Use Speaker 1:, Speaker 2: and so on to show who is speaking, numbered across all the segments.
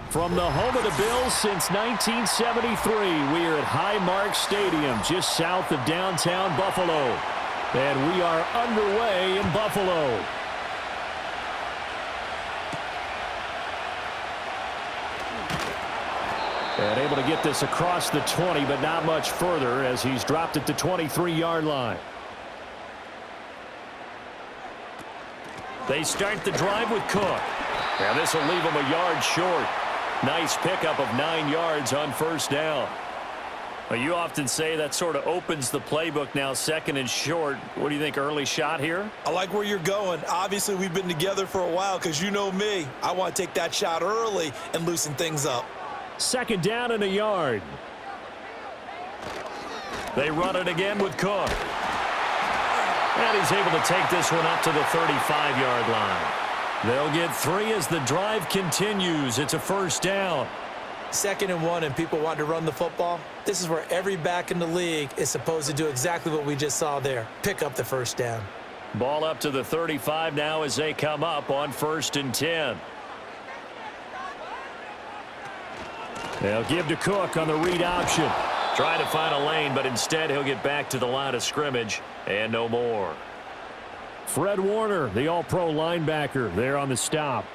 Speaker 1: From the home of the Bills since 1973, we are at Highmark Stadium, just south of downtown Buffalo. And we are underway in Buffalo. And able to get this across the 20, but not much further as he's dropped it to 23-yard line. They start the drive with Cook. Now this will leave him a yard short. Nice pickup of 9 yards on first down. Well, you often say that sort of opens the playbook now, second and short. What do you think, early shot here?
Speaker 2: I like where you're going. Obviously, we've been together for a while because you know me. I want to take that shot early and loosen things up.
Speaker 1: Second down and a yard. They run it again with Cook. And he's able to take this one up to the 35-yard line. They'll get 3 as the drive continues. It's a first down.
Speaker 2: 2nd and 1 and people want to run the football. This is where every back in the league is supposed to do exactly what we just saw there. Pick up the first down.
Speaker 1: Ball up to the 35 now as they come up on 1st and 10. They'll give to Cook on the read option. Try to find a lane, but instead he'll get back to the line of scrimmage and no more. Fred Warner, the all-pro linebacker, there on the stop.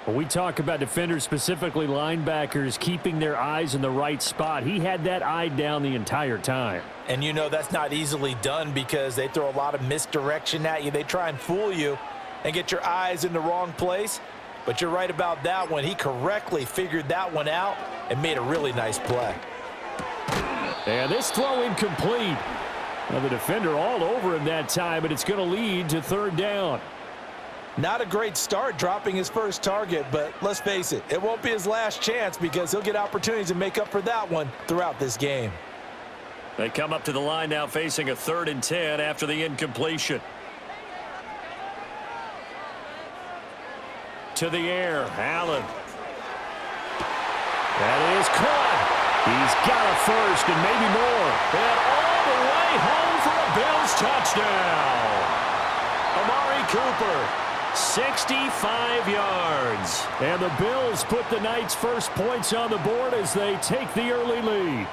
Speaker 1: When we talk about defenders, specifically linebackers, keeping their eyes in the right spot, he had that eye down the entire time.
Speaker 2: And you know that's not easily done because they throw a lot of misdirection at you. They try and fool you and get your eyes in the wrong place. But you're right about that one. He correctly figured that one out and made a really nice play.
Speaker 1: And this throw incomplete. Now the defender all over him that time, but it's going to lead to 3rd down.
Speaker 2: Not a great start dropping his first target, but let's face it, it won't be his last chance because he'll get opportunities to make up for that one throughout this game.
Speaker 1: They come up to the line now facing a 3rd and 10 after the incompletion. To the air, Allen. That is caught. He's got a first and maybe more. And all the way home for a Bills touchdown. Amari Cooper, 65 yards. And the Bills put the night's first points on the board as they take the early lead.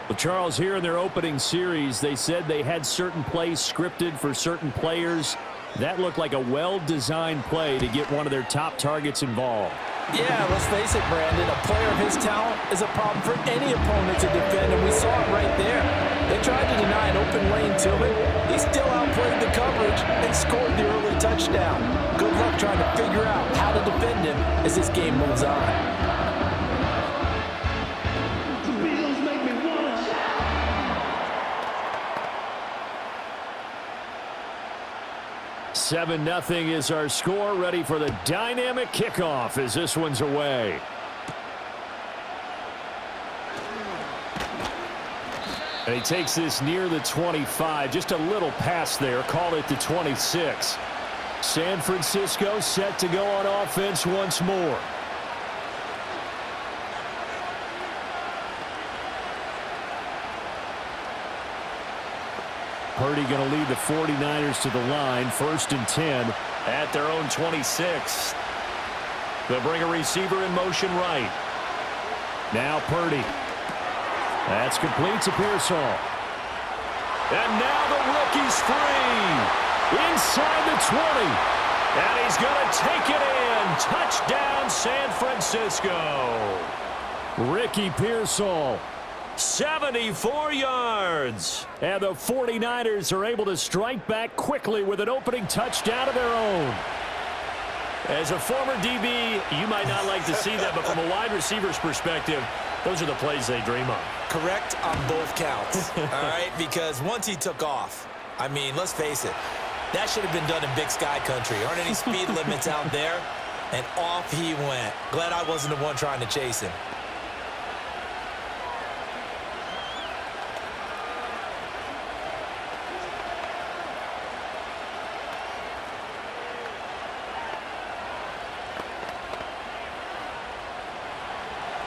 Speaker 1: Well, Charles, here in their opening series, they said they had certain plays scripted for certain players. That looked like a well-designed play to get one of their top targets involved.
Speaker 2: Yeah, let's face it, Brandon. A player of his talent is a problem for any opponent to defend, and we saw it right there. They tried to deny an open lane to him. He still outplayed the coverage and scored the early touchdown. Good luck trying to figure out how to defend him as this game moves on.
Speaker 1: 7-0 is our score, ready for the dynamic kickoff as this one's away. And he takes this near the 25, just a little pass there, call it the 26. San Francisco set to go on offense once more. Purdy going to lead the 49ers to the line, 1st and 10 at their own 26. They'll bring a receiver in motion right. Now Purdy. That's complete to Pearsall. And now the rookie's free. Inside the 20. And he's going to take it in. Touchdown, San Francisco. Ricky Pearsall. 74 yards. And the 49ers are able to strike back quickly with an opening touchdown of their own. As a former DB, you might not like to see that, but from a wide receiver's perspective, those are the plays they dream of.
Speaker 2: Correct on both counts, all right? Because once he took off, I mean, let's face it, that should have been done in Big Sky country. Aren't any speed limits out there? And off he went. Glad I wasn't the one trying to chase him.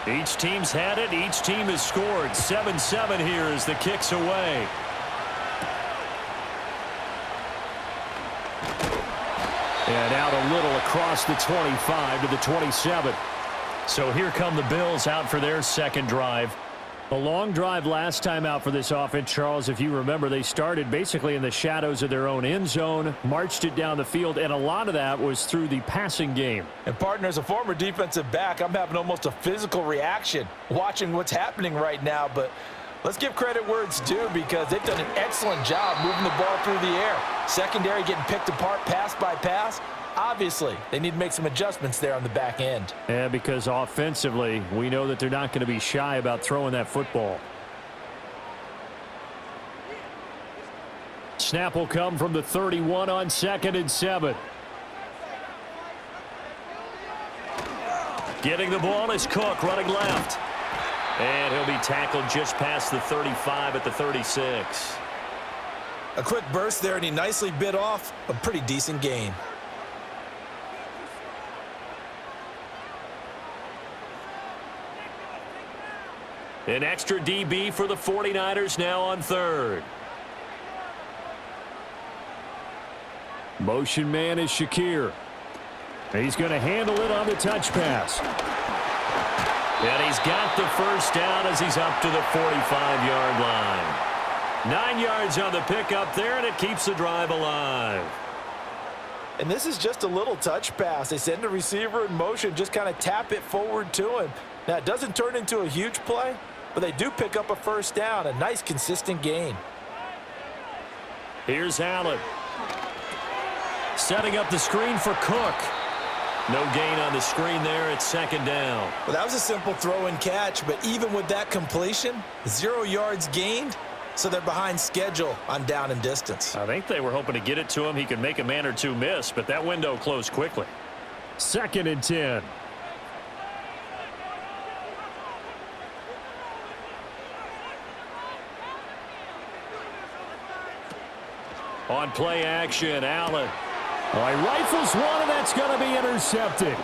Speaker 1: Each team's had it. Each team has scored. 7-7 here as the kick's away. And out a little across the 25 to the 27. So here come the Bills out for their second drive. A long drive last time out for this offense, Charles. If you remember, they started basically in the shadows of their own end zone, marched it down the field, and a lot of that was through the passing game.
Speaker 2: And, partner, as a former defensive back, I'm having almost a physical reaction watching what's happening right now. But let's give credit where it's due because they've done an excellent job moving the ball through the air. Secondary getting picked apart pass by pass. Obviously, they need to make some adjustments there on the back end.
Speaker 1: Yeah, because offensively, we know that they're not going to be shy about throwing that football. Snap will come from the 31 on 2nd and 7. Getting the ball is Cook running left. And he'll be tackled just past the 35 at the 36.
Speaker 2: A quick burst there, and he nicely bit off a pretty decent gain.
Speaker 1: An extra DB for the 49ers now on 3rd. Motion man is Shakir. He's going to handle it on the touch pass. And he's got the first down as he's up to the 45-yard line. 9 yards on the pickup there, and it keeps the drive alive.
Speaker 2: And this is just a little touch pass. They send the receiver in motion, just kind of tap it forward to him. Now, it doesn't turn into a huge play, but they do pick up a first down, a nice, consistent gain.
Speaker 1: Here's Allen. Setting up the screen for Cook. No gain on the screen there at 2nd down.
Speaker 2: Well, that was a simple throw and catch, but even with that completion, 0 yards gained, so they're behind schedule on down and distance.
Speaker 1: I think they were hoping to get it to him. He could make a man or two miss, but that window closed quickly. 2nd and 10. On play action, Allen. All right, rifles one, and that's going to be intercepted.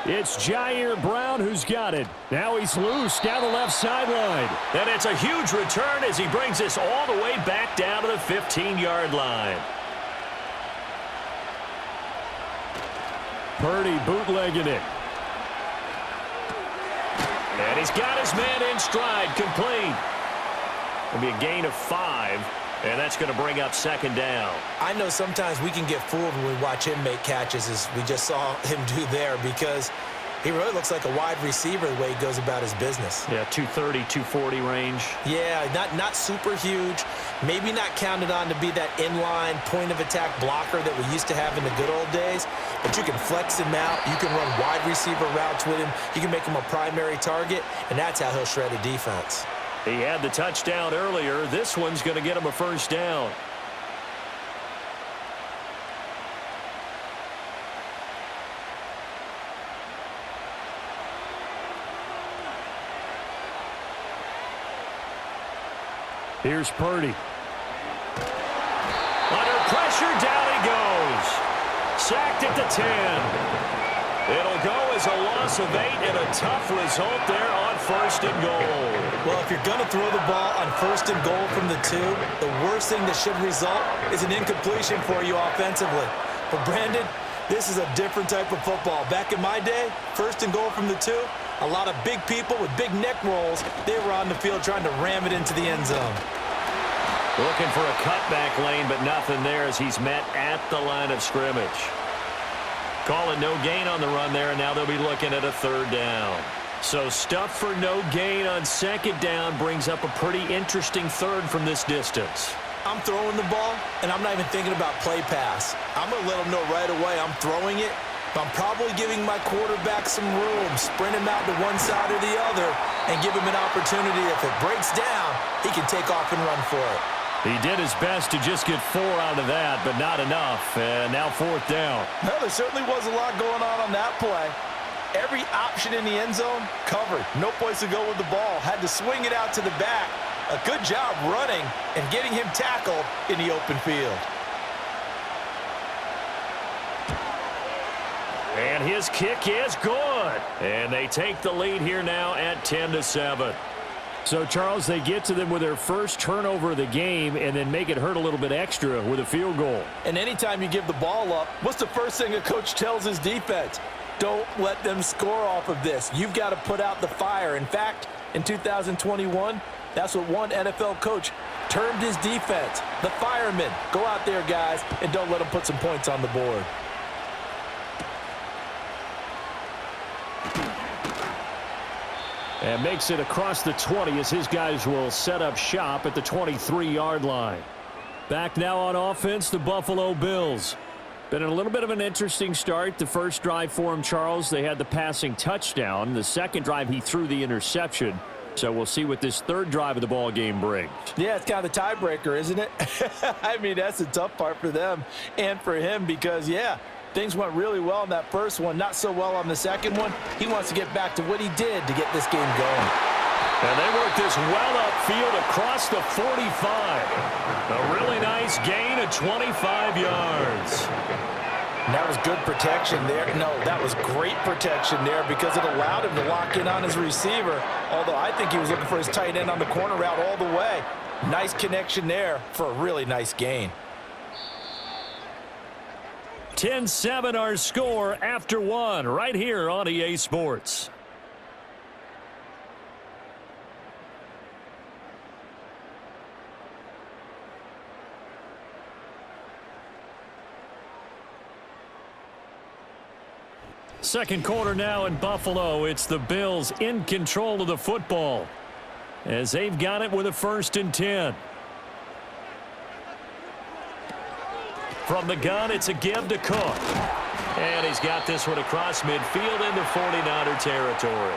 Speaker 1: It's Jair Brown who's got it. Now he's loose down the left sideline. And it's a huge return as he brings us all the way back down to the 15-yard line. Purdy bootlegging it. And he's got his man in stride, complete. It'll be a gain of 5. And that's going to bring up 2nd down.
Speaker 2: I know sometimes we can get fooled when we watch him make catches, as we just saw him do there, because he really looks like a wide receiver the way he goes about his business.
Speaker 1: Yeah, 230, 240 range.
Speaker 2: Yeah, not super huge. Maybe not counted on to be that inline point-of-attack blocker that we used to have in the good old days, but you can flex him out. You can run wide receiver routes with him. You can make him a primary target, and that's how he'll shred a defense.
Speaker 1: He had the touchdown earlier. This one's going to get him a first down. Here's Purdy. Under pressure, down he goes. Sacked at the 10. It'll go as a loss of 8 and a tough result there on 1st and goal.
Speaker 2: Well, if you're going to throw the ball on 1st and goal from the 2, the worst thing that should result is an incompletion for you offensively. But, Brandon, this is a different type of football. Back in my day, 1st and goal from the 2, a lot of big people with big neck rolls, they were on the field trying to ram it into the end zone.
Speaker 1: Looking for a cutback lane, but nothing there as he's met at the line of scrimmage. Calling no gain on the run there, and now they'll be looking at a 3rd down. So stuff for no gain on 2nd down brings up a pretty interesting 3rd from this distance.
Speaker 2: I'm throwing the ball, and I'm not even thinking about play pass. I'm going to let him know right away I'm throwing it, but I'm probably giving my quarterback some room, sprint him out to one side or the other, and give him an opportunity. If it breaks down, he can take off and run for it.
Speaker 1: He did his best to just get 4 out of that, but not enough. And now 4th down.
Speaker 2: Well, there certainly was a lot going on that play. Every option in the end zone covered. No place to go with the ball. Had to swing it out to the back. A good job running and getting him tackled in the open field.
Speaker 1: And his kick is good. And they take the lead here now at 10-7. So, Charles, they get to them with their first turnover of the game and then make it hurt a little bit extra with a field goal.
Speaker 2: And anytime you give the ball up, what's the first thing a coach tells his defense? Don't let them score off of this. You've got to put out the fire. In fact, in 2021, that's what one NFL coach termed his defense, the firemen. Go out there, guys, and don't let them put some points on the board.
Speaker 1: And makes it across the 20 as his guys will set up shop at the 23-yard line. Back now on offense, the Buffalo Bills. Been a little bit of an interesting start. The first drive for him, Charles, they had the passing touchdown. The second drive, he threw the interception. So we'll see what this third drive of the ball game brings.
Speaker 2: Yeah, it's kind of the tiebreaker, isn't it? I mean, that's the tough part for them and for him because, yeah, things went really well on that first one, not so well on the second one. He wants to get back to what he did to get this game going.
Speaker 1: And they work this well upfield across the 45. A really nice gain of 25 yards.
Speaker 2: And that was good protection there. No, that was great protection there because it allowed him to lock in on his receiver, although I think he was looking for his tight end on the corner route all the way. Nice connection there for a really nice gain.
Speaker 1: 10-7 our score after one right here on EA Sports. Second quarter now in Buffalo. It's the Bills in control of the football as they've got it with a 1st and 10. From the gun, it's a give to Cook. And he's got this one across midfield into 49er territory.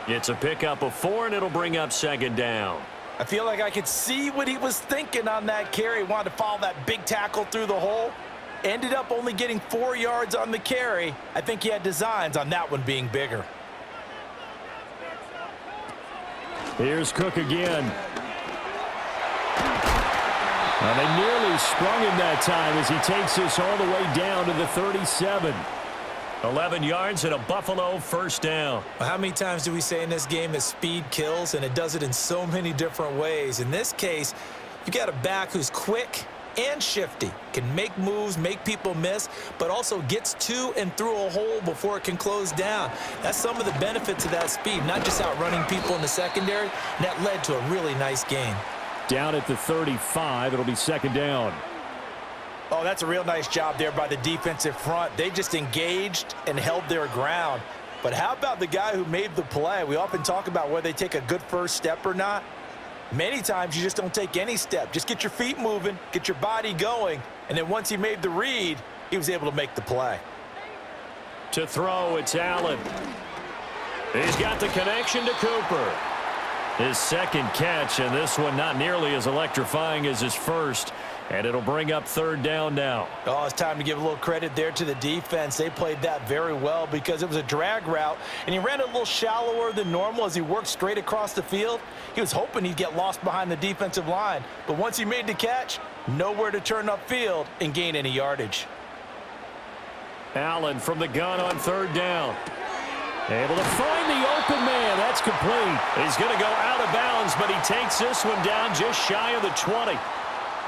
Speaker 1: It's a pickup of 4, and it'll bring up 2nd down.
Speaker 2: I feel like I could see what he was thinking on that carry. He wanted to follow that big tackle through the hole. Ended up only getting 4 yards on the carry. I think he had designs on that one being bigger.
Speaker 1: Here's Cook again. Well, they nearly sprung him that time as he takes this all the way down to the 37. 11 yards and a Buffalo 1st down.
Speaker 2: Well, how many times do we say in this game that speed kills, and it does it in so many different ways? In this case, you got a back who's quick and shifty, can make moves, make people miss, but also gets to and through a hole before it can close down. That's some of the benefits of that speed, not just outrunning people in the secondary, and that led to a really nice gain.
Speaker 1: Down at the 35, it'll be 2nd down.
Speaker 2: Oh, that's a real nice job there by the defensive front. They just engaged and held their ground. But how about the guy who made the play? We often talk about whether they take a good first step or not. Many times you just don't take any step. Just get your feet moving, get your body going, and then once he made the read, he was able to make the play.
Speaker 1: To throw, it's Allen. He's got the connection to Cooper. His 2nd catch, and this one not nearly as electrifying as his first. And it'll bring up 3rd down now.
Speaker 2: Oh, it's time to give a little credit there to the defense. They played that very well because it was a drag route, and he ran a little shallower than normal as he worked straight across the field. He was hoping he'd get lost behind the defensive line, but once he made the catch, nowhere to turn upfield and gain any yardage.
Speaker 1: Allen from the gun on 3rd down. Able to find the open man. That's complete. He's going to go out of bounds, but he takes this one down just shy of the 20.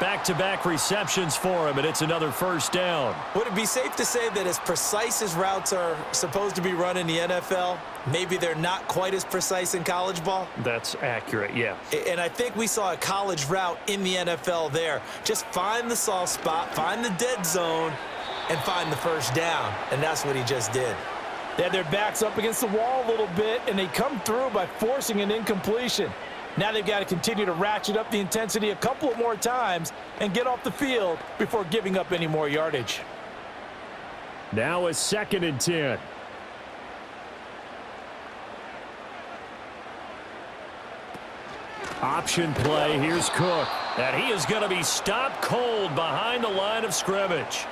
Speaker 1: Back-to-back receptions for him, and it's another 1st down.
Speaker 2: Would it be safe to say that as precise as routes are supposed to be run in the NFL, maybe they're not quite as precise in college ball?
Speaker 1: That's accurate, yeah.
Speaker 2: And I think we saw a college route in the NFL there. Just find the soft spot, find the dead zone, and find the 1st down. And that's what he just did. They had their backs up against the wall a little bit, and they come through by forcing an incompletion. Now they've got to continue to ratchet up the intensity a couple of more times and get off the field before giving up any more yardage.
Speaker 1: Now a 2nd and 10. Option play. Here's Cook. And he is going to be stopped cold behind the line of scrimmage.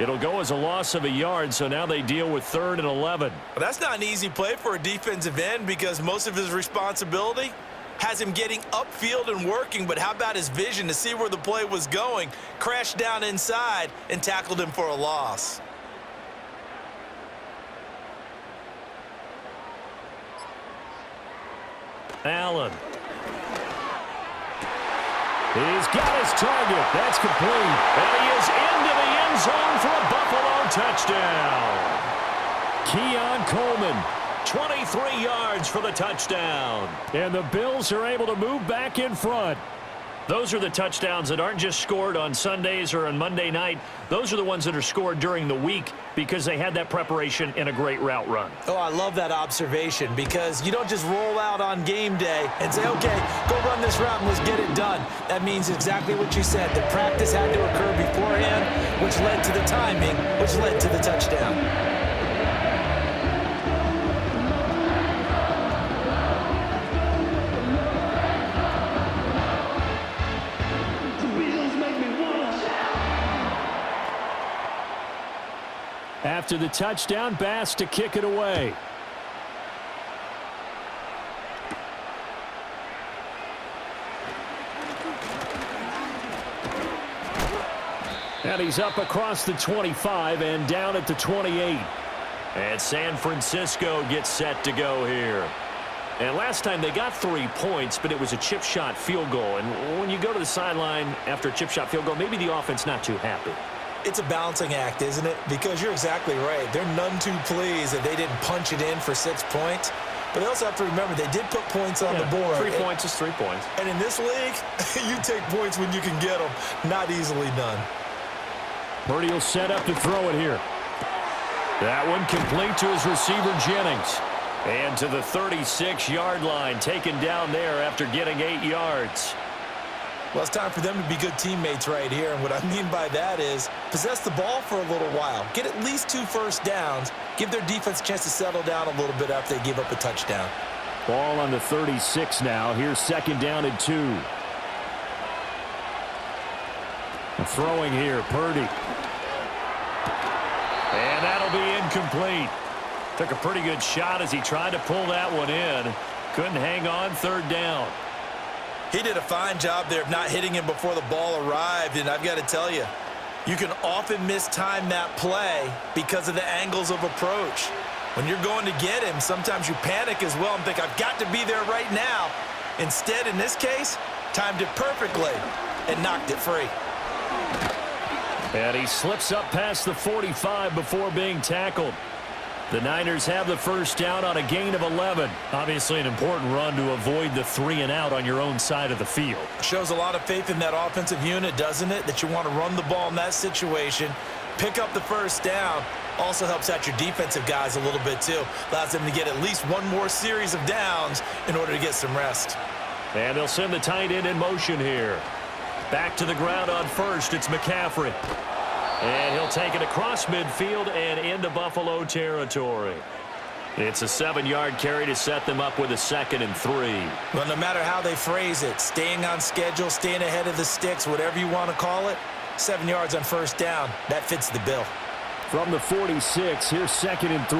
Speaker 1: It'll go as a loss of a yard, so now they deal with 3rd and 11.
Speaker 2: Well, that's not an easy play for a defensive end because most of his responsibility has him getting upfield and working, but how about his vision to see where the play was going? Crashed down inside and tackled him for a loss.
Speaker 1: Allen. He's got his target. That's complete. And he is into the end zone for a Buffalo touchdown. Keon Coleman, 23 yards for the touchdown. And the Bills are able to move back in front. Those are the touchdowns that aren't just scored on Sundays or on Monday night. Those are the ones that are scored during the week because they had that preparation in a great route run.
Speaker 2: Oh, I love that observation because you don't just roll out on game day and say, okay, go run this route and let's get it done. That means exactly what you said. The practice had to occur beforehand, which led to the timing, which led to the touchdown.
Speaker 1: After the touchdown, Bass to kick it away. And he's up across the 25 and down at the 28. And San Francisco gets set to go here. And last time they got 3 points, but it was a chip shot field goal. And when you go to the sideline after a chip shot field goal, maybe the offense not too happy.
Speaker 2: It's a balancing act, isn't it? Because you're exactly right. They're none too pleased that they didn't punch it in for 6 points. But they also have to remember they did put points on the board.
Speaker 1: 3 points is 3 points.
Speaker 2: And in this league, you take points when you can get them. Not easily done.
Speaker 1: Purdy will set up to throw it here. That one complete to his receiver, Jennings. And to the 36-yard line, taken down there after getting 8 yards.
Speaker 2: Well, it's time for them to be good teammates right here. And what I mean by that is possess the ball for a little while. Get at least 2 first downs. Give their defense a chance to settle down a little bit after they give up a touchdown.
Speaker 1: Ball on the 36 now. Here's 2nd down and 2. Throwing here, Purdy. And that'll be incomplete. Took a pretty good shot as he tried to pull that one in. Couldn't hang on, 3rd down.
Speaker 2: He did a fine job there of not hitting him before the ball arrived, and I've got to tell you, you can often mistime that play because of the angles of approach. When you're going to get him, sometimes you panic as well and think, I've got to be there right now. Instead, in this case, timed it perfectly and knocked it free.
Speaker 1: And he slips up past the 45 before being tackled. The Niners have the first down on a gain of 11. Obviously an important run to avoid the 3 and out on your own side of the field.
Speaker 2: Shows a lot of faith in that offensive unit, doesn't it? That you want to run the ball in that situation. Pick up the first down. Also helps out your defensive guys a little bit too. Allows them to get at least one more series of downs in order to get some rest.
Speaker 1: And they'll send the tight end in motion here. Back to the ground on first. It's McCaffrey. And he'll take it across midfield and into Buffalo territory. It's a 7-yard carry to set them up with a 2nd and 3.
Speaker 2: Well, no matter how they phrase it, staying on schedule, staying ahead of the sticks, whatever you want to call it, 7 yards on first down, that fits the bill.
Speaker 1: From the 46, here's 2nd and 3.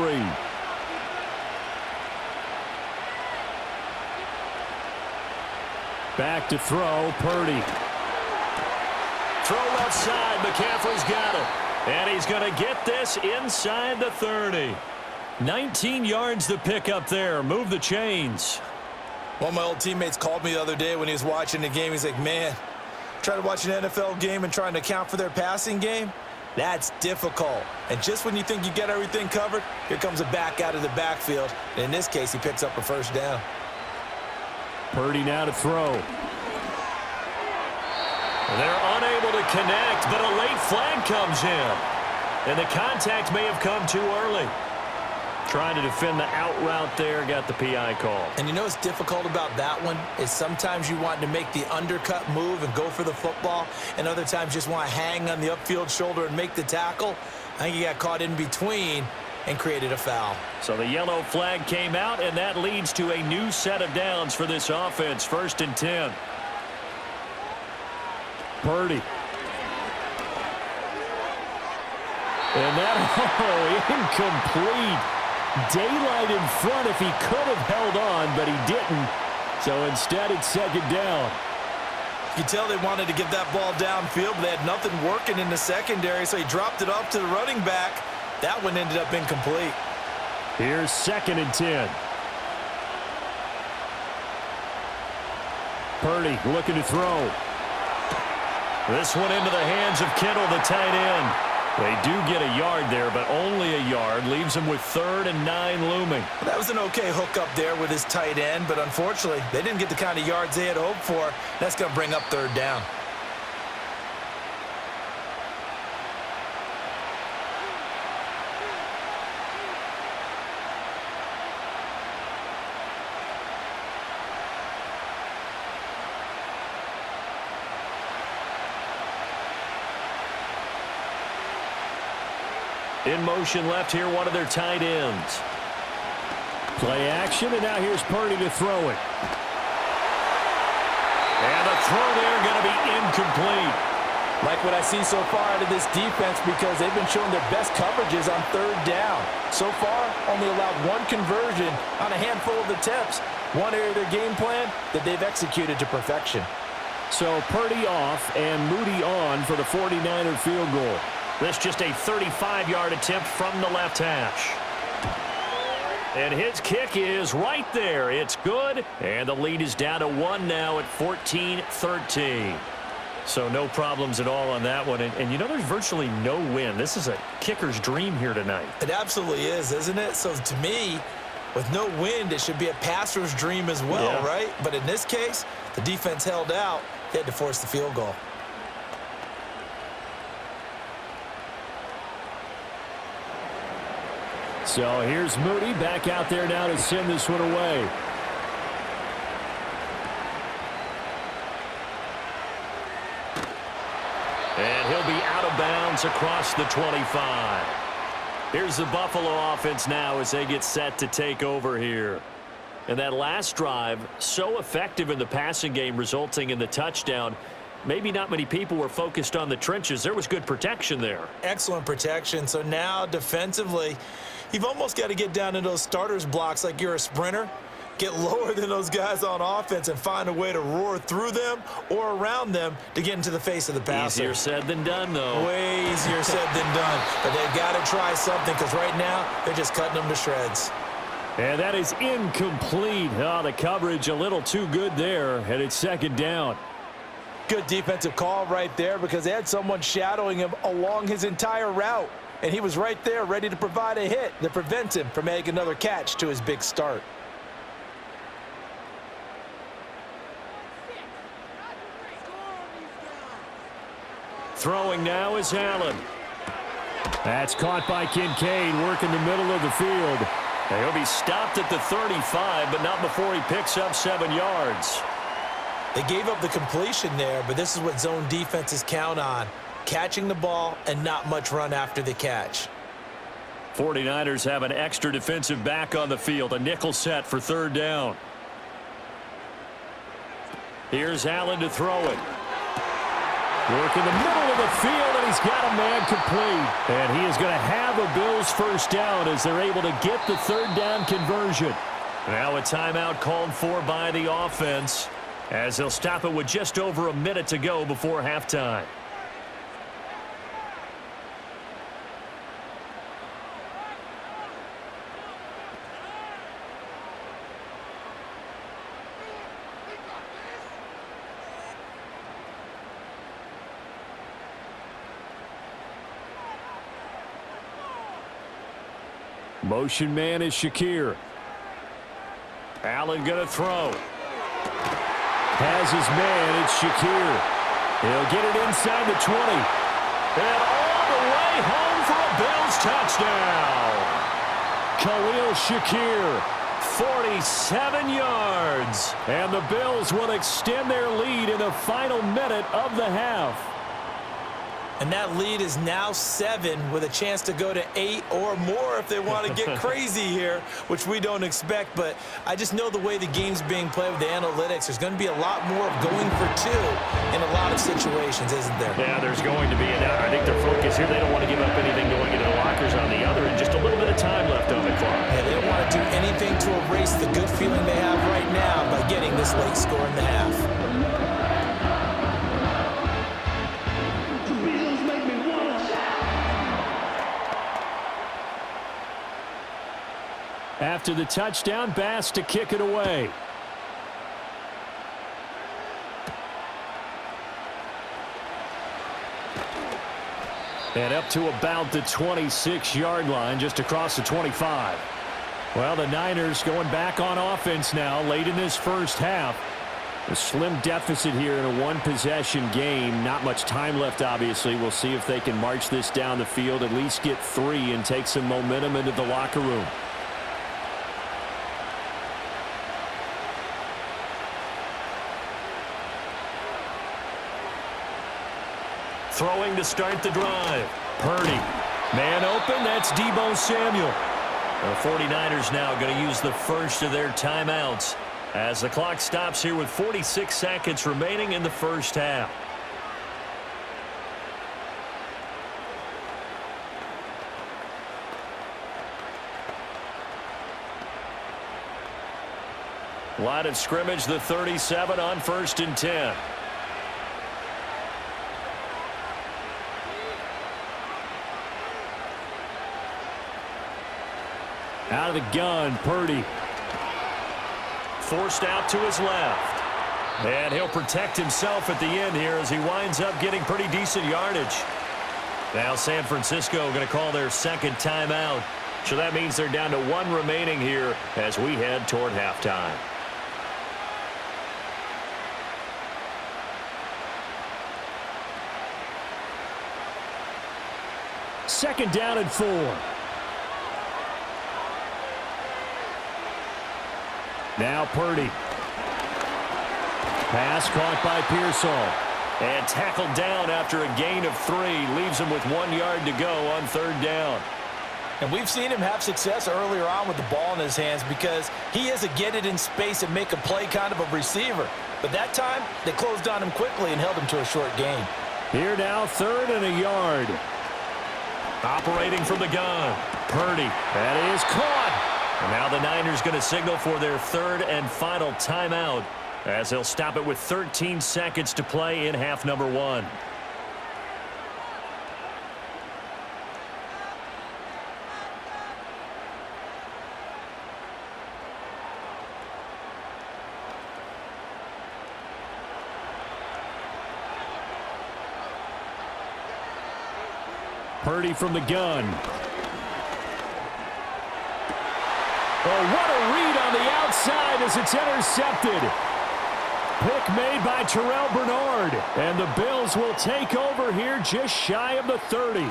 Speaker 1: Back to throw, Purdy. Throw left side, McCaffrey's got it. And he's going to get this inside the 30. 19 yards to pick up there. Move the chains.
Speaker 2: One of my old teammates called me the other day when he was watching the game. He's like, man, trying to watch an NFL game and trying to account for their passing game? That's difficult. And just when you think you get everything covered, here comes a back out of the backfield. And in this case, he picks up a first down.
Speaker 1: Purdy now to throw. They're unable to connect, but a late flag comes in. And the contact may have come too early. Trying to defend the out route there, got the PI call.
Speaker 2: And you know what's difficult about that one is sometimes you want to make the undercut move and go for the football, and other times just want to hang on the upfield shoulder and make the tackle. I think he got caught in between and created a foul.
Speaker 1: So the yellow flag came out, and that leads to a new set of downs for this offense. 1st and 10. Purdy. And that, incomplete. Daylight in front if he could have held on, but he didn't. So instead, it's 2nd down.
Speaker 2: You can tell they wanted to get that ball downfield, but they had nothing working in the secondary, so he dropped it off to the running back. That one ended up incomplete.
Speaker 1: Here's 2nd and 10. Purdy looking to throw. This one into the hands of Kittle, the tight end. They do get a yard there, but only a yard. Leaves them with 3rd and 9 looming.
Speaker 2: That was an okay hook up there with his tight end, but unfortunately, they didn't get the kind of yards they had hoped for. That's going to bring up 3rd down.
Speaker 1: In motion left here, one of their tight ends. Play action, and now here's Purdy to throw it. And the throw there going to be incomplete.
Speaker 2: Like what I see so far out of this defense, because they've been showing their best coverages on 3rd down. So far, only allowed 1 conversion on a handful of attempts. One area of their game plan that they've executed to perfection.
Speaker 1: So Purdy off and Moody on for the 49er field goal. This just a 35-yard attempt from the left hash. And his kick is right there. It's good. And the lead is down to 1 now at 14-13. So no problems at all on that one. And you know, there's virtually no wind. This is a kicker's dream here tonight.
Speaker 2: It absolutely is, isn't it? So to me, with no wind, it should be a passer's dream as well, right? But in this case, the defense held out. They had to force the field goal.
Speaker 1: So here's Moody back out there now to send this one away. And he'll be out of bounds across the 25. Here's the Buffalo offense now as they get set to take over here. And that last drive, so effective in the passing game, resulting in the touchdown. Maybe not many people were focused on the trenches. There was good protection there.
Speaker 2: Excellent protection. So now defensively, you've almost got to get down in those starters blocks like you're a sprinter. Get lower than those guys on offense and find a way to roar through them or around them to get into the face of the passer.
Speaker 1: Easier said than done, though.
Speaker 2: Way easier said than done. But they've got to try something, because right now they're just cutting them to shreds.
Speaker 1: And that is incomplete. Oh, the coverage a little too good there, and it's 2nd down.
Speaker 2: Good defensive call right there, because they had someone shadowing him along his entire route. And he was right there ready to provide a hit that prevents him from making another catch to his big start.
Speaker 1: Throwing now is Allen. That's caught by Kincaid, working the middle of the field. And he'll be stopped at the 35, but not before he picks up 7 yards.
Speaker 2: They gave up the completion there, but this is what zone defenses count on. Catching the ball and not much run after the catch.
Speaker 1: 49ers have an extra defensive back on the field. A nickel set for 3rd down. Here's Allen to throw it. Work in the middle of the field, and he's got a man complete. And he is going to have a Bills 1st down as they're able to get the 3rd down conversion. Now a timeout called for by the offense, as they'll stop it with just over a minute to go before halftime. Motion man is Shakir. Allen going to throw. Has his man, it's Shakir. He'll get it inside the 20. And all the way home for a Bills touchdown. Khalil Shakir, 47 yards. And the Bills will extend their lead in the final minute of the half.
Speaker 2: And that lead is now 7 with a chance to go to 8 or more if they want to get crazy here, which we don't expect. But I just know the way the game's being played with the analytics, there's going to be a lot more of going for 2 in a lot of situations, isn't there?
Speaker 1: Yeah, there's going to be. And I think their focus here, they don't want to give up anything going into the lockers on the other, and just a little bit of time left on the clock.
Speaker 2: Yeah, they don't want to do anything to erase the good feeling they have right now by getting this late score in the half.
Speaker 1: After the touchdown, Bass to kick it away. And up to about the 26-yard line, just across the 25. Well, the Niners going back on offense now late in this first half. A slim deficit here in a one-possession game. Not much time left, obviously. We'll see if they can march this down the field, at least get 3 and take some momentum into the locker room. Throwing to start the drive. Purdy. Man open, that's Deebo Samuel. The 49ers now going to use the first of their timeouts as the clock stops here with 46 seconds remaining in the first half. Line of scrimmage, the 37 on 1st and 10. Out of the gun, Purdy. Forced out to his left. And he'll protect himself at the end here as he winds up getting pretty decent yardage. Now San Francisco going to call their second timeout. So that means they're down to 1 remaining here as we head toward halftime. Second down and 4. Now Purdy. Pass caught by Pearsall. And tackled down after a gain of 3. Leaves him with 1 yard to go on 3rd down.
Speaker 2: And we've seen him have success earlier on with the ball in his hands because he is a get it in space and make a play kind of a receiver. But that time, they closed on him quickly and held him to a short gain.
Speaker 1: Here now, 3rd and a yard. Operating from the gun. Purdy. That is caught. And now the Niners going to signal for their 3rd and final timeout as they'll stop it with 13 seconds to play in half number 1. Purdy from the gun. Oh, what a read on the outside as it's intercepted. Pick made by Terrell Bernard. And the Bills will take over here just shy of the 30.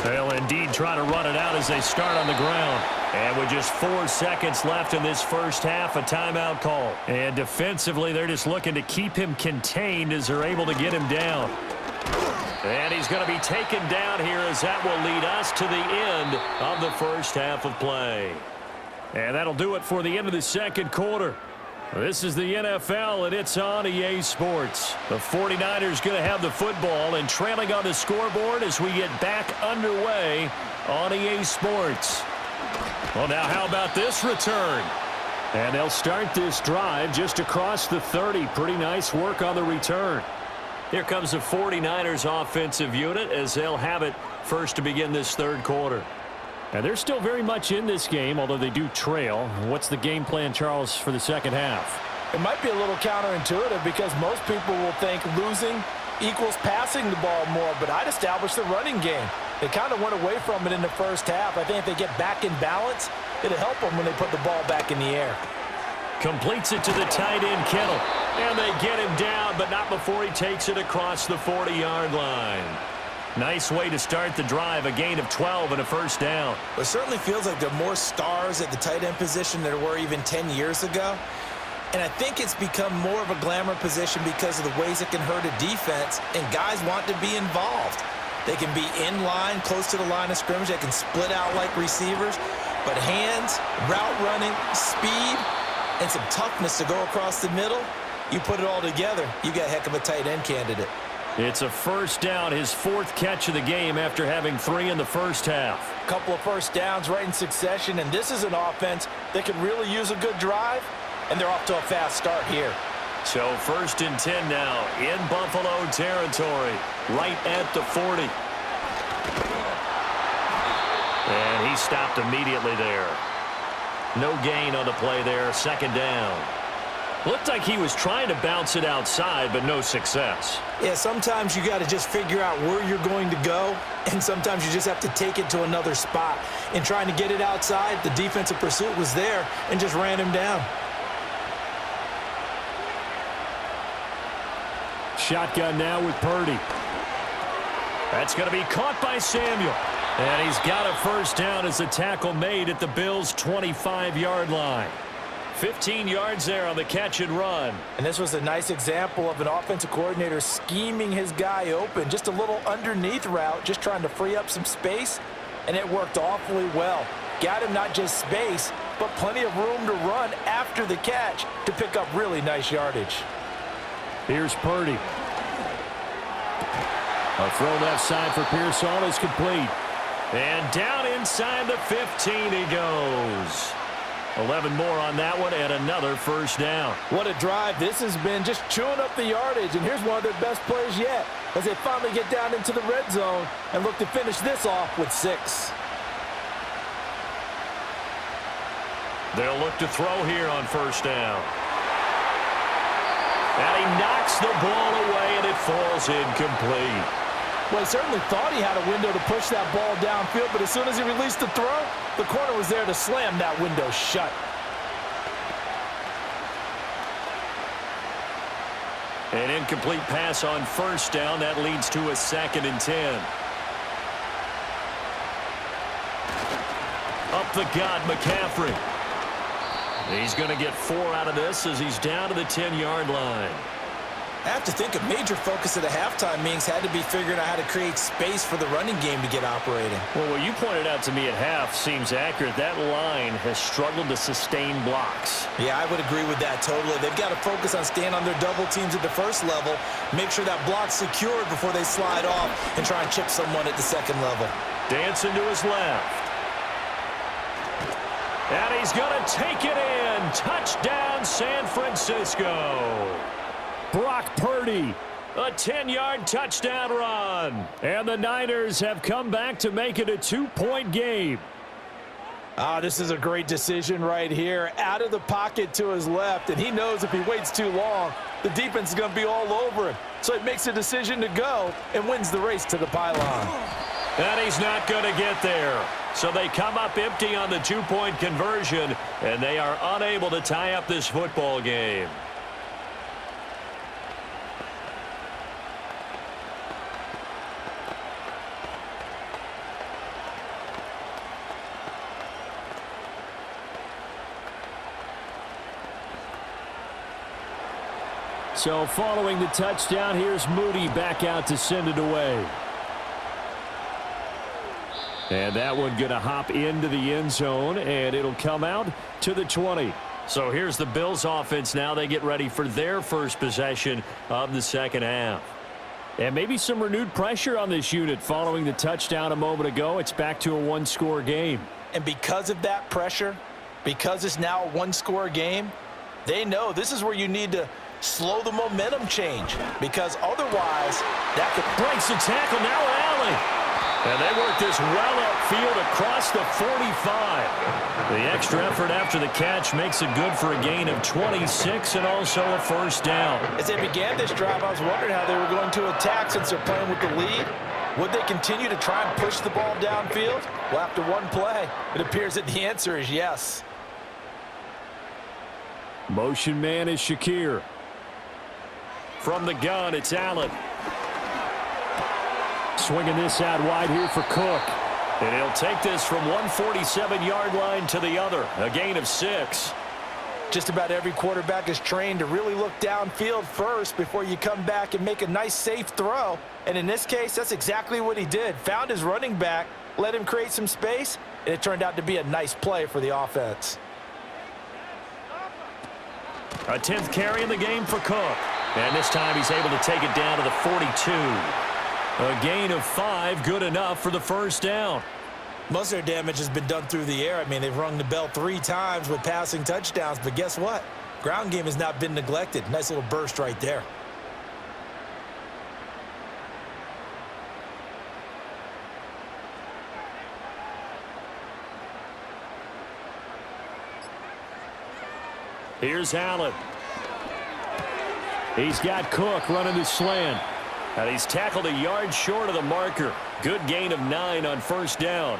Speaker 1: They'll indeed try to run it out as they start on the ground. And with just 4 seconds left in this first half, a timeout call. And defensively, they're just looking to keep him contained as they're able to get him down. And he's going to be taken down here as that will lead us to the end of the first half of play. And that'll do it for the end of the second quarter. This is the NFL, and it's on EA Sports. The 49ers going to have the football and trailing on the scoreboard as we get back underway on EA Sports. Well, now how about this return? And they'll start this drive just across the 30. Pretty nice work on the return. Here comes the 49ers offensive unit as they'll have it first to begin this third quarter. And they're still very much in this game, although they do trail. What's the game plan, Charles, for the second half?
Speaker 2: It might be a little counterintuitive because most people will think losing equals passing the ball more, but I'd establish the running game. They kind of went away from it in the first half. I think if they get back in balance, it'll help them when they put the ball back in the air.
Speaker 1: Completes it to the tight end, Kittle. And they get him down, but not before he takes it across the 40-yard line. Nice way to start the drive, a gain of 12 and a first down.
Speaker 2: It certainly feels like there are more stars at the tight end position than there were even 10 years ago. And I think it's become more of a glamour position because of the ways it can hurt a defense, and guys want to be involved. They can be in line, close to the line of scrimmage. They can split out like receivers. But hands, route running, speed, and some toughness to go across the middle, you put it all together, you got a heck of a tight end candidate.
Speaker 1: It's a first down, his 4th catch of the game after having 3 in the first half.
Speaker 2: A couple of first downs right in succession, and this is an offense that could really use a good drive, and they're off to a fast start here.
Speaker 1: So 1st and 10 now in Buffalo territory, right at the 40. And he stopped immediately there. No gain on the play there, 2nd down. Looked like he was trying to bounce it outside, but no success.
Speaker 2: Yeah, sometimes you got to just figure out where you're going to go, and sometimes you just have to take it to another spot. In trying to get it outside, the defensive pursuit was there and just ran him down.
Speaker 1: Shotgun now with Purdy. That's going to be caught by Samuel. And he's got a first down as the tackle made at the Bills' 25-yard line. 15 yards there on the catch and run.
Speaker 2: And this was a nice example of an offensive coordinator scheming his guy open. Just a little underneath route, just trying to free up some space, and it worked awfully well. Got him not just space, but plenty of room to run after the catch to pick up really nice yardage.
Speaker 1: Here's Purdy. A throw left side for Pearson is complete. And down inside the 15 he goes. 11 more on that one and another first down.
Speaker 2: What a drive this has been, just chewing up the yardage. And here's one of their best plays yet as they finally get down into the red zone and look to finish this off with 6.
Speaker 1: They'll look to throw here on first down. And he knocks the ball away and it falls incomplete.
Speaker 2: Well, he certainly thought he had a window to push that ball downfield, but as soon as he released the throw, the corner was there to slam that window shut.
Speaker 1: An incomplete pass on first down. That leads to a 2nd and 10. Up the gut, McCaffrey. He's going to get 4 out of this as he's down to the 10-yard line.
Speaker 2: I have to think a major focus of the halftime meetings had to be figuring out how to create space for the running game to get operating.
Speaker 1: Well, what you pointed out to me at half seems accurate. That line has struggled to sustain blocks.
Speaker 2: Yeah, I would agree with that totally. They've got to focus on staying on their double teams at the first level, make sure that block's secured before they slide off and try and chip someone at the second level.
Speaker 1: Dancing to his left. And he's going to take it in. Touchdown, San Francisco. Brock Purdy, a 10-yard touchdown run. And the Niners have come back to make it a 2-point game.
Speaker 2: This is a great decision right here. Out of the pocket to his left, and he knows if he waits too long, the defense is going to be all over him. So he makes a decision to go and wins the race to the pylon.
Speaker 1: And he's not going to get there. So they come up empty on the 2-point conversion, and they are unable to tie up this football game. So following the touchdown, here's Moody back out to send it away. And that one going to hop into the end zone, and it'll come out to the 20. So here's the Bills offense now. They get ready for their first possession of the second half. And maybe some renewed pressure on this unit following the touchdown a moment ago. It's back to a 1-score game.
Speaker 2: And because of that pressure, because it's now a 1-score game, they know this is where you need to slow the momentum change, because otherwise that could
Speaker 1: breaks the tackle. Now Allen. And they work this well upfield across the 45. The extra effort after the catch makes it good for a gain of 26 and also a first down.
Speaker 2: As they began this drive, I was wondering how they were going to attack since they're playing with the lead. Would they continue to try and push the ball downfield? Well, after one play, it appears that the answer is yes.
Speaker 1: Motion man is Shakir. From the gun, it's Allen. Swinging this out wide here for Cook. And he'll take this from 147-yard line to the other. A gain of 6.
Speaker 2: Just about every quarterback is trained to really look downfield first before you come back and make a nice, safe throw. And in this case, that's exactly what he did. Found his running back, let him create some space, and it turned out to be a nice play for the offense.
Speaker 1: A 10th carry in the game for Cook. And this time he's able to take it down to the 42. A gain of 5, good enough for the first down.
Speaker 2: Most of their damage has been done through the air. I mean, they've rung the bell 3 times with passing touchdowns, but guess what? Ground game has not been neglected. Nice little burst right there.
Speaker 1: Here's Allen. He's got Cook running the slant. And he's tackled a yard short of the marker. Good gain of 9 on first down.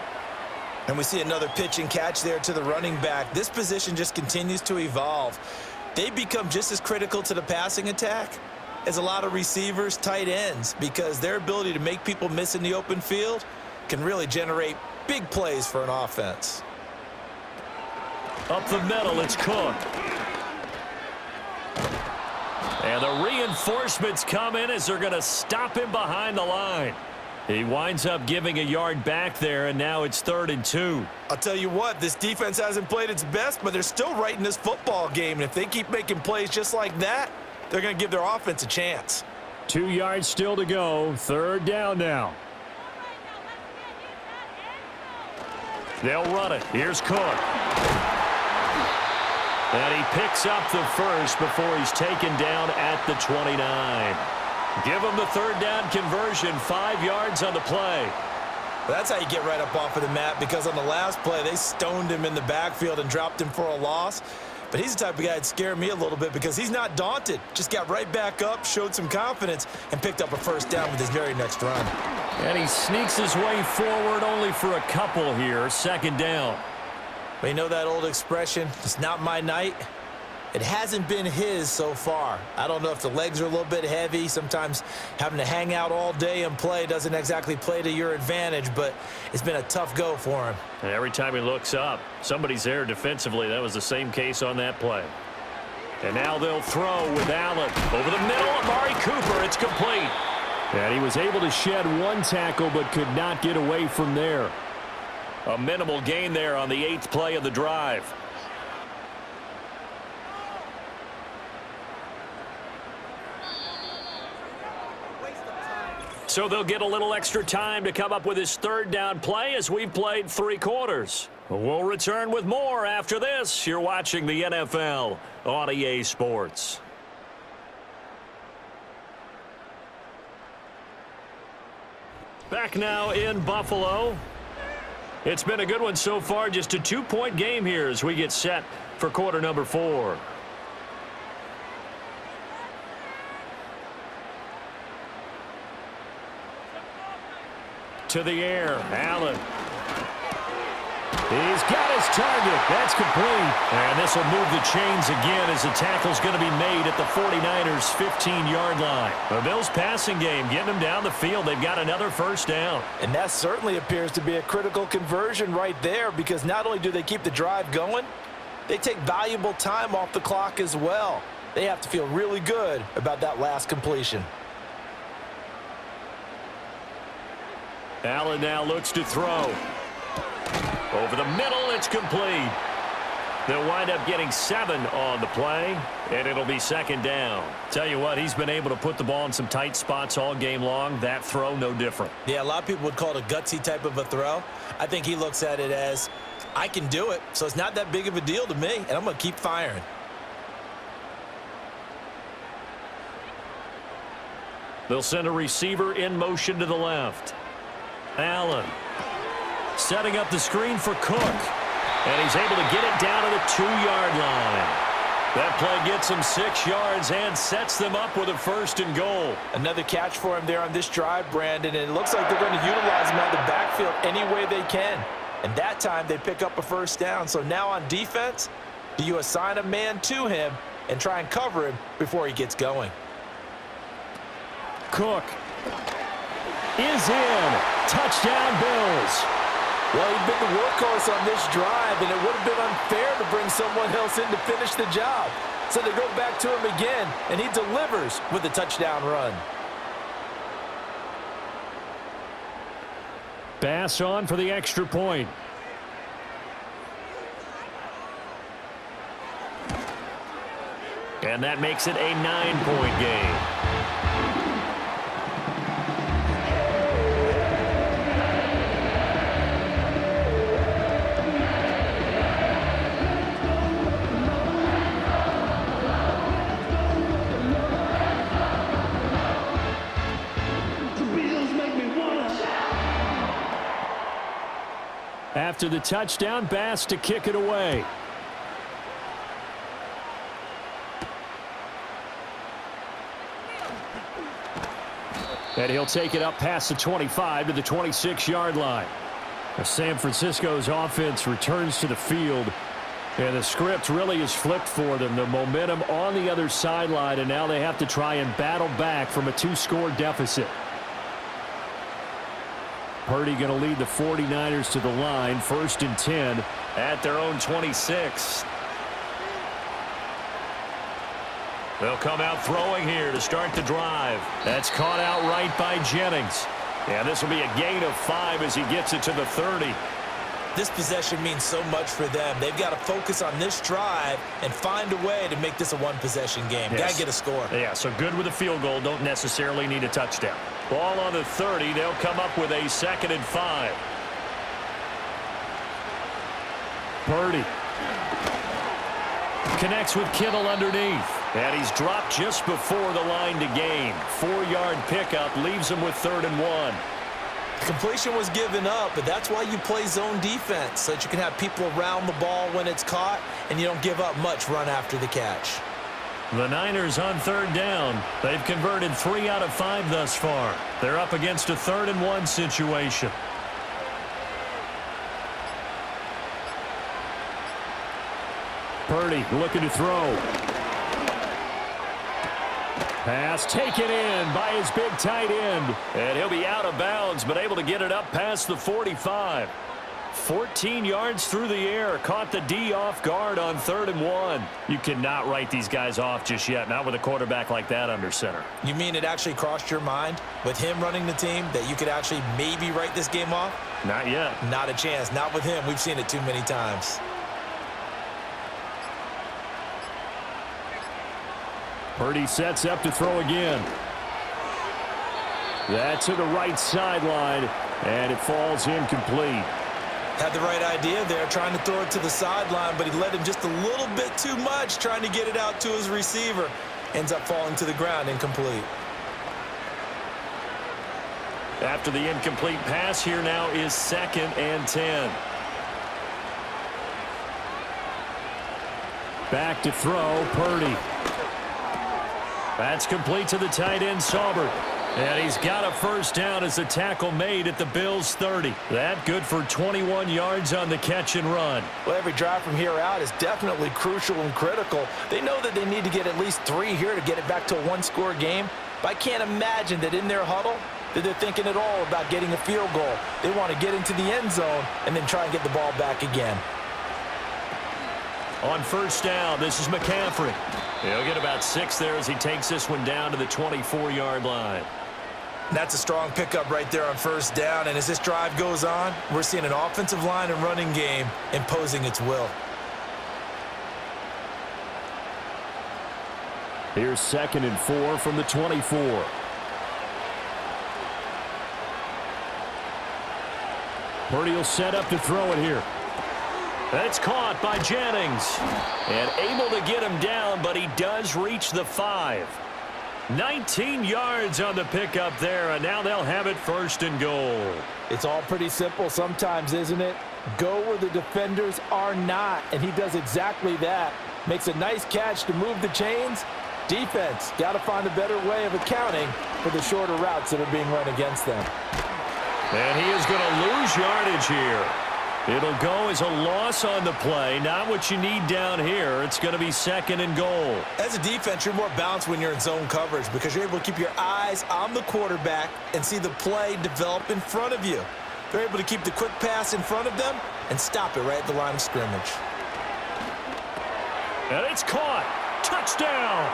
Speaker 2: And we see another pitch and catch there to the running back. This position just continues to evolve. They become just as critical to the passing attack as a lot of receivers, tight ends, because their ability to make people miss in the open field can really generate big plays for an offense.
Speaker 1: Up the middle, it's Cook. And the reinforcements come in as they're going to stop him behind the line. He winds up giving a yard back there, and now it's 3rd and 2.
Speaker 2: I'll tell you what, this defense hasn't played its best, but they're still right in this football game. And if they keep making plays just like that, they're going to give their offense a chance.
Speaker 1: 2 yards still to go. 3rd down now. They'll run it. Here's Cook. And he picks up the first before he's taken down at the 29. Give him the 3rd down conversion, 5 yards on the play.
Speaker 2: Well, that's how you get right up off of the mat, because on the last play, they stoned him in the backfield and dropped him for a loss. But he's the type of guy that scared me a little bit because he's not daunted. Just got right back up, showed some confidence, and picked up a first down with his very next run.
Speaker 1: And he sneaks his way forward only for a couple here. 2nd down.
Speaker 2: But you know that old expression, it's not my night? It hasn't been his so far. I don't know if the legs are a little bit heavy. Sometimes having to hang out all day and play doesn't exactly play to your advantage, but it's been a tough go for him.
Speaker 1: And every time he looks up, somebody's there defensively. That was the same case on that play. And now they'll throw with Allen. Over the middle, Amari Cooper. It's complete. And he was able to shed 1 tackle but could not get away from there. A minimal gain there on the 8th play of the drive. So they'll get a little extra time to come up with his 3rd down play as we've played 3 quarters. We'll return with more after this. You're watching the NFL on EA Sports. Back now in Buffalo. It's been a good one so far. Just a 2-point game here as we get set for quarter number 4. To the air, Allen. He's got his target. That's complete. And this will move the chains again as the tackle's going to be made at the 49ers' 15-yard line. The Bills' passing game getting them down the field. They've got another first down.
Speaker 2: And that certainly appears to be a critical conversion right there, because not only do they keep the drive going, they take valuable time off the clock as well. They have to feel really good about that last completion.
Speaker 1: Allen now looks to throw. Over the middle, it's complete. They'll wind up getting 7 on the play, and it'll be 2nd down. Tell you what, he's been able to put the ball in some tight spots all game long. That throw, no different.
Speaker 2: Yeah, a lot of people would call it a gutsy type of a throw. I think he looks at it as, I can do it, so it's not that big of a deal to me, and I'm going to keep firing.
Speaker 1: They'll send a receiver in motion to the left. Allen setting up the screen for Cook. And he's able to get it down to the 2-yard line. That play gets him 6 yards and sets them up with a 1st and goal.
Speaker 2: Another catch for him there on this drive, Brandon, and it looks like they're going to utilize him out of the backfield any way they can. And that time they pick up a 1st down. So now on defense, do you assign a man to him and try and cover him before he gets going?
Speaker 1: Cook is in. Touchdown, Bills.
Speaker 2: Well, he's been the workhorse on this drive, and it would have been unfair to bring someone else in to finish the job. So they go back to him again, and he delivers with a touchdown run.
Speaker 1: Bass on for the extra point. And that makes it a 9-point game. After the touchdown, Bass to kick it away. And he'll take it up past the 25 to the 26-yard line. San Francisco's offense returns to the field, and the script really is flipped for them. The momentum on the other sideline, and now they have to try and battle back from a 2-score deficit. Purdy going to lead the 49ers to the line, 1st and 10 at their own 26. They'll come out throwing here to start the drive. That's caught outright by Jennings. And this will be a gain of 5 as he gets it to the 30.
Speaker 2: This possession means so much for them. They've got to focus on this drive and find a way to make this a one-possession game.
Speaker 1: Yes.
Speaker 2: Got to get a score.
Speaker 1: Yeah, so good with a field goal. Don't necessarily need a touchdown. Ball on the 30. They'll come up with a 2nd and 5. Purdy connects with Kittle underneath. And he's dropped just before the line to gain. 4-yard pickup leaves him with 3rd and 1.
Speaker 2: Completion was given up, but that's why you play zone defense, so that you can have people around the ball when it's caught, and you don't give up much run after the catch.
Speaker 1: The Niners on 3rd down. They've converted 3 out of 5 thus far. They're up against a 3rd and 1 situation. Purdy looking to throw. Pass taken in by his big tight end. And he'll be out of bounds, but able to get it up past the 45. 14 yards through the air. Caught the D off guard on 3rd and 1. You cannot write these guys off just yet. Not with a quarterback like that under center.
Speaker 2: You mean it actually crossed your mind with him running the team that you could actually maybe write this game off?
Speaker 1: Not yet.
Speaker 2: Not a chance. Not with him. We've seen it too many times.
Speaker 1: Purdy sets up to throw again. That's to the right sideline, and it falls incomplete.
Speaker 2: Had the right idea there, trying to throw it to the sideline, but he led him just a little bit too much, trying to get it out to his receiver. Ends up falling to the ground, incomplete.
Speaker 1: After the incomplete pass, here now is 2nd and 10. Back to throw, Purdy. That's complete to the tight end, Saubert. And he's got a 1st down as the tackle made at the Bills' 30. That good for 21 yards on the catch and run.
Speaker 2: Well, every drive from here out is definitely crucial and critical. They know that they need to get at least 3 here to get it back to a 1-score game. But I can't imagine that in their huddle that they're thinking at all about getting a field goal. They want to get into the end zone and then try and get the ball back again.
Speaker 1: On 1st down, this is McCaffrey. He'll get about 6 there as he takes this one down to the 24-yard line.
Speaker 2: That's a strong pickup right there on 1st down, and as this drive goes on, we're seeing an offensive line and running game imposing its will.
Speaker 1: Here's 2nd and 4 from the 24. Purdy will set up to throw it here. That's caught by Jennings. And able to get him down, but he does reach the 5. 19 yards on the pickup there, and now they'll have it 1st and goal.
Speaker 2: It's all pretty simple sometimes, isn't it? Go where the defenders are not, and he does exactly that. Makes a nice catch to move the chains. Defense, got to find a better way of accounting for the shorter routes that are being run against them.
Speaker 1: And he is going to lose yardage here. It'll go as a loss on the play. Not what you need down here. It's going to be 2nd and goal.
Speaker 2: As a defense, you're more balanced when you're in zone coverage because you're able to keep your eyes on the quarterback and see the play develop in front of you. They're able to keep the quick pass in front of them and stop it right at the line of scrimmage.
Speaker 1: And it's caught. Touchdown.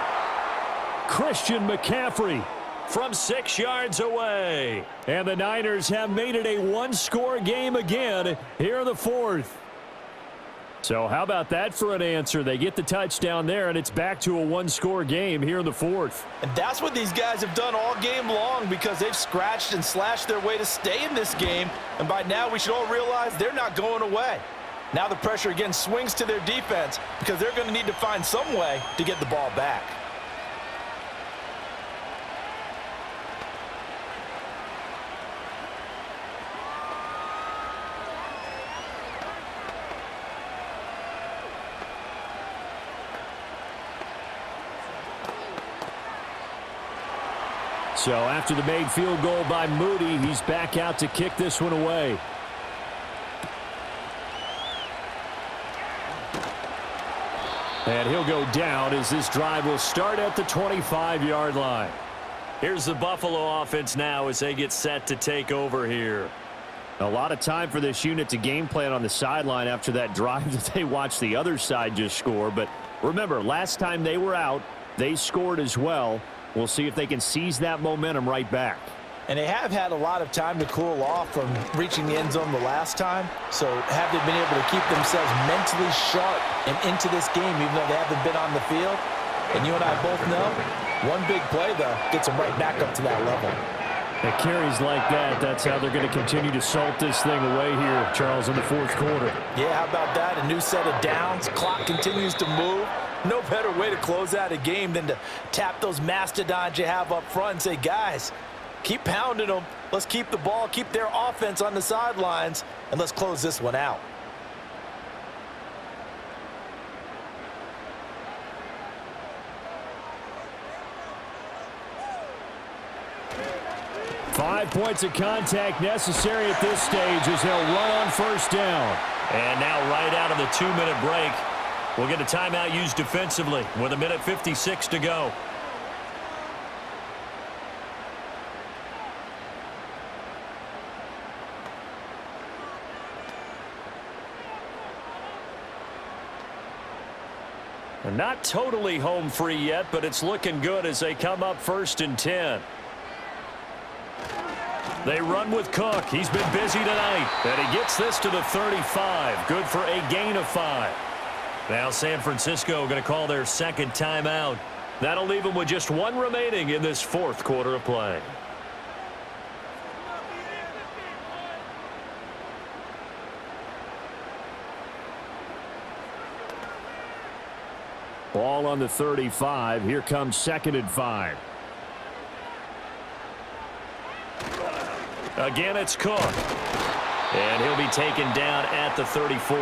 Speaker 1: Christian McCaffrey from 6 yards away. And the Niners have made it a 1-score game again here in the 4th. So how about that for an answer? They get the touchdown there, and it's back to a 1-score game here in the 4th.
Speaker 2: And that's what these guys have done all game long because they've scratched and slashed their way to stay in this game. And by now, we should all realize they're not going away. Now the pressure again swings to their defense because they're going to need to find some way to get the ball back.
Speaker 1: So after the made field goal by Moody, he's back out to kick this one away. And he'll go down as this drive will start at the 25-yard line. Here's the Buffalo offense now as they get set to take over here. A lot of time for this unit to game plan on the sideline after that drive that they watched the other side just score. But remember, last time they were out, they scored as well. We'll see if they can seize that momentum right back.
Speaker 2: And they have had a lot of time to cool off from reaching the end zone the last time. So have they been able to keep themselves mentally sharp and into this game even though they haven't been on the field? And you and I both know, one big play, though, gets them right back up to that level.
Speaker 1: It carries like that. That's how they're going to continue to salt this thing away here, Charles, in the fourth quarter.
Speaker 2: Yeah, how about that? A new set of downs. Clock continues to move. No better way to close out a game than to tap those mastodons you have up front and say, guys, keep pounding them. Let's keep the ball, keep their offense on the sidelines, and let's close this one out.
Speaker 1: Five points of contact necessary at this stage as they'll run on first down. And now right out of the 2-minute break, we'll get a timeout used defensively with 1:56 to go. And not totally home free yet, but it's looking good as they come up 1st and 10. They run with Cook. He's been busy tonight. And he gets this to the 35. Good for a gain of 5. Now San Francisco going to call their second timeout. That'll leave them with just one remaining in this fourth quarter of play. Ball on the 35. Here comes 2nd and 5. Again, it's Cook. And he'll be taken down at the 34.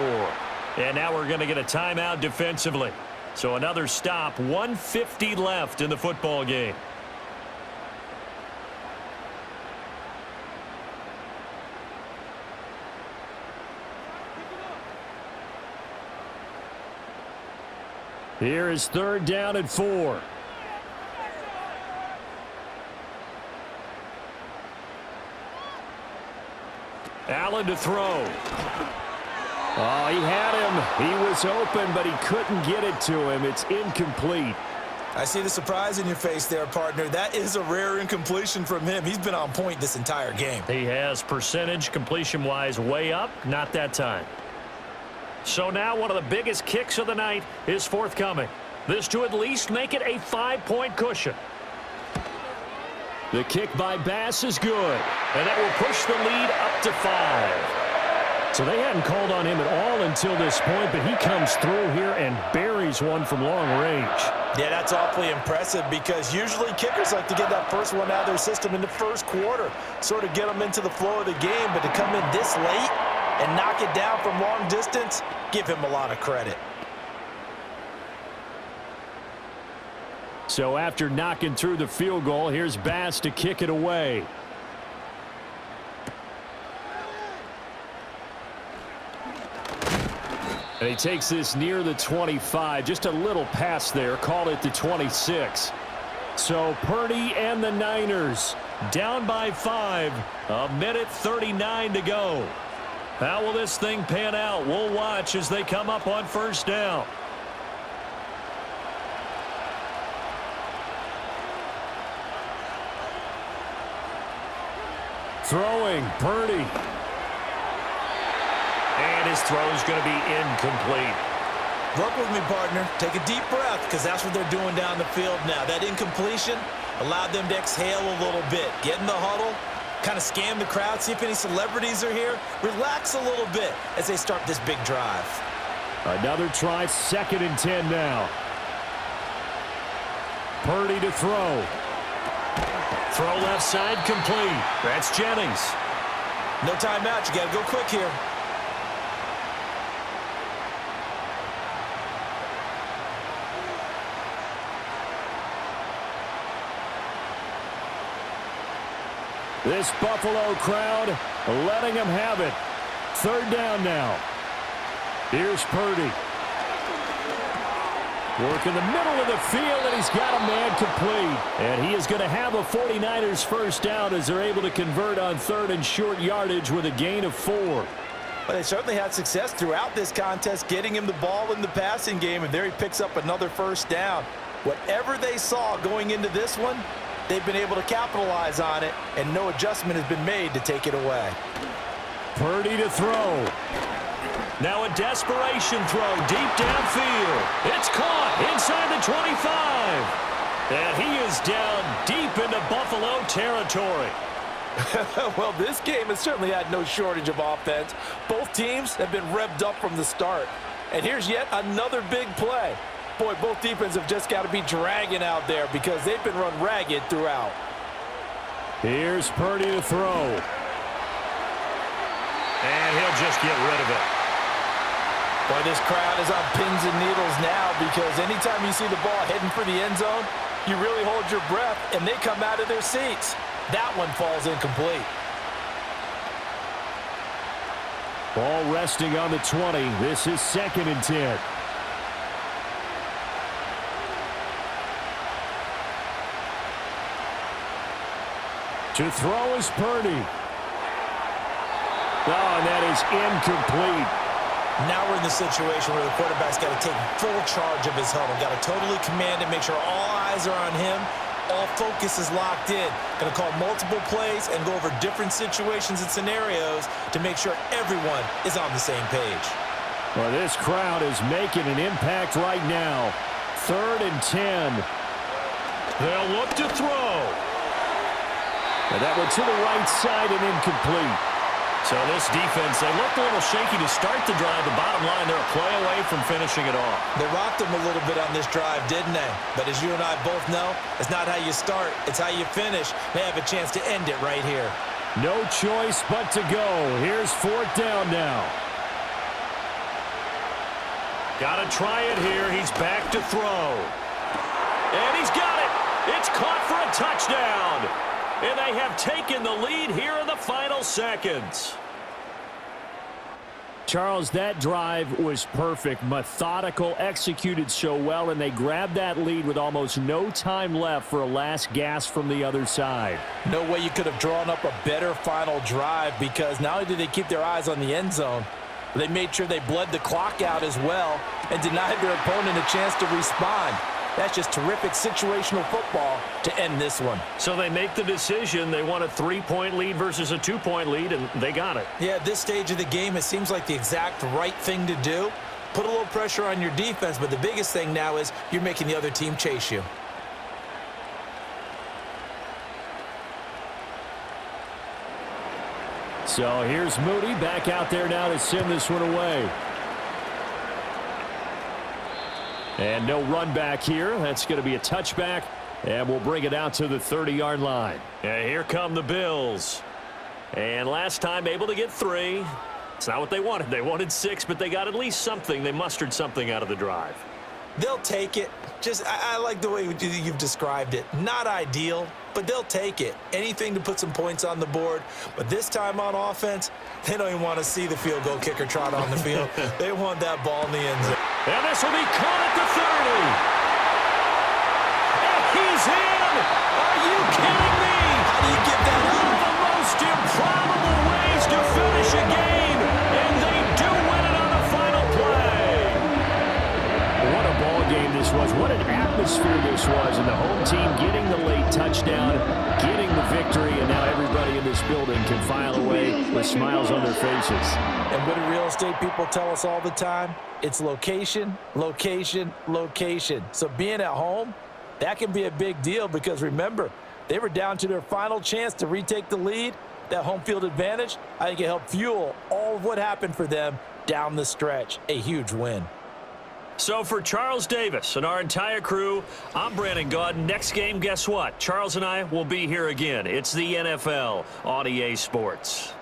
Speaker 1: And now we're going to get a timeout defensively. So another stop, 1:50 left in the football game. Here is 3rd down and 4. Allen to throw. Oh, he had him. He was open, but he couldn't get it to him. It's incomplete.
Speaker 2: I see the surprise in your face there, partner. That is a rare incompletion from him. He's been on point this entire game.
Speaker 1: He has percentage completion-wise way up. Not that time. So now one of the biggest kicks of the night is forthcoming. This to at least make it a 5-point cushion. The kick by Bass is good, and that will push the lead up to 5. So they hadn't called on him at all until this point, but he comes through here and buries one from long range.
Speaker 2: Yeah, that's awfully impressive because usually kickers like to get that first one out of their system in the first quarter, sort of get them into the flow of the game, but to come in this late and knock it down from long distance, give him a lot of credit.
Speaker 1: So after knocking through the field goal, here's Bass to kick it away. And he takes this near the 25. Just a little pass there. Call it the 26. So Purdy and the Niners down by 5. 1:39 to go. How will this thing pan out? We'll watch as they come up on first down. Throwing, Purdy. And his throw is going to be incomplete.
Speaker 2: Work with me, partner. Take a deep breath because that's what they're doing down the field now. That incompletion allowed them to exhale a little bit. Get in the huddle, kind of scan the crowd, see if any celebrities are here. Relax a little bit as they start this big drive.
Speaker 1: Another try, 2nd and 10 now. Purdy to throw. Throw left side complete. That's Jennings.
Speaker 2: No timeout. You got to go quick here.
Speaker 1: This Buffalo crowd letting them have it. Third down now. Here's Purdy. Work in the middle of the field, and he's got a man complete. And he is going to have a 49ers first down as they're able to convert on third and short yardage with a gain of 4.
Speaker 2: But they certainly had success throughout this contest, getting him the ball in the passing game, and there he picks up another first down. Whatever they saw going into this one, they've been able to capitalize on it, and no adjustment has been made to take it away.
Speaker 1: Purdy to throw. Now a desperation throw deep downfield. It's caught inside the 25. And he is down deep into Buffalo territory.
Speaker 2: Well, this game has certainly had no shortage of offense. Both teams have been revved up from the start. And here's yet another big play. Boy, both defenses have just got to be dragging out there because they've been run ragged throughout.
Speaker 1: Here's Purdy to throw. And he'll just get rid of it.
Speaker 2: Boy, this crowd is on pins and needles now because anytime you see the ball heading for the end zone, you really hold your breath, and they come out of their seats. That one falls incomplete.
Speaker 1: Ball resting on the 20. This is 2nd and 10. To throw is Purdy. Oh, and that is incomplete.
Speaker 2: Now we're in the situation where the quarterback's got to take full charge of his huddle. Got to totally command it, make sure all eyes are on him. All focus is locked in. Going to call multiple plays and go over different situations and scenarios to make sure everyone is on the same page.
Speaker 1: Well, this crowd is making an impact right now. 3rd and 10. They'll look to throw. And that went to the right side and incomplete. So this defense, they looked a little shaky to start the drive. The bottom line, they're a play away from finishing it off.
Speaker 2: They rocked them a little bit on this drive, didn't they? But as you and I both know, it's not how you start, it's how you finish. They have a chance to end it right here.
Speaker 1: No choice but to go. Here's 4th down now. Got to try it here. He's back to throw. And he's got it. It's caught for a touchdown. And they have taken the lead here in the final seconds. Charles, that drive was perfect, methodical, executed so well, and they grabbed that lead with almost no time left for a last gasp from the other side.
Speaker 2: No way you could have drawn up a better final drive because not only did they keep their eyes on the end zone, they made sure they bled the clock out as well and denied their opponent a chance to respond. That's just terrific situational football to end this one.
Speaker 1: So they make the decision. They want a 3-point lead versus a 2-point lead, and they got it.
Speaker 2: Yeah, at this stage of the game, it seems like the exact right thing to do. Put a little pressure on your defense, but the biggest thing now is you're making the other team chase you.
Speaker 1: So here's Moody back out there now to send this one away. And no run back here. That's going to be a touchback, and we'll bring it out to the 30-yard line. And here come the Bills. And last time able to get 3. It's not what they wanted. They wanted 6, but they got at least something. They mustered something out of the drive.
Speaker 2: They'll take it. I like the way you've described it. Not ideal, but they'll take it. Anything to put some points on the board. But this time on offense, they don't even want to see the field goal kicker trot on the field. They want that ball in the end zone.
Speaker 1: And this will be caught at the 30. And he's in! Are you kidding me?
Speaker 2: How do you get that
Speaker 1: One of the most improbable ways to finish a game, and they do win it on the final play. What a ball game this was. What an atmosphere this was. And the home team getting the late touchdown, getting the victory, and now everybody in this building can file away with smiles on their faces.
Speaker 2: And what do real estate people tell us all the time? It's location, location, location. So being at home, that can be a big deal because remember, they were down to their final chance to retake the lead. That home field advantage, I think it helped fuel all of what happened for them down the stretch. A huge win.
Speaker 1: So for Charles Davis and our entire crew, I'm Brandon Gaudin. Next game, guess what? Charles and I will be here again. It's the NFL on EA Sports.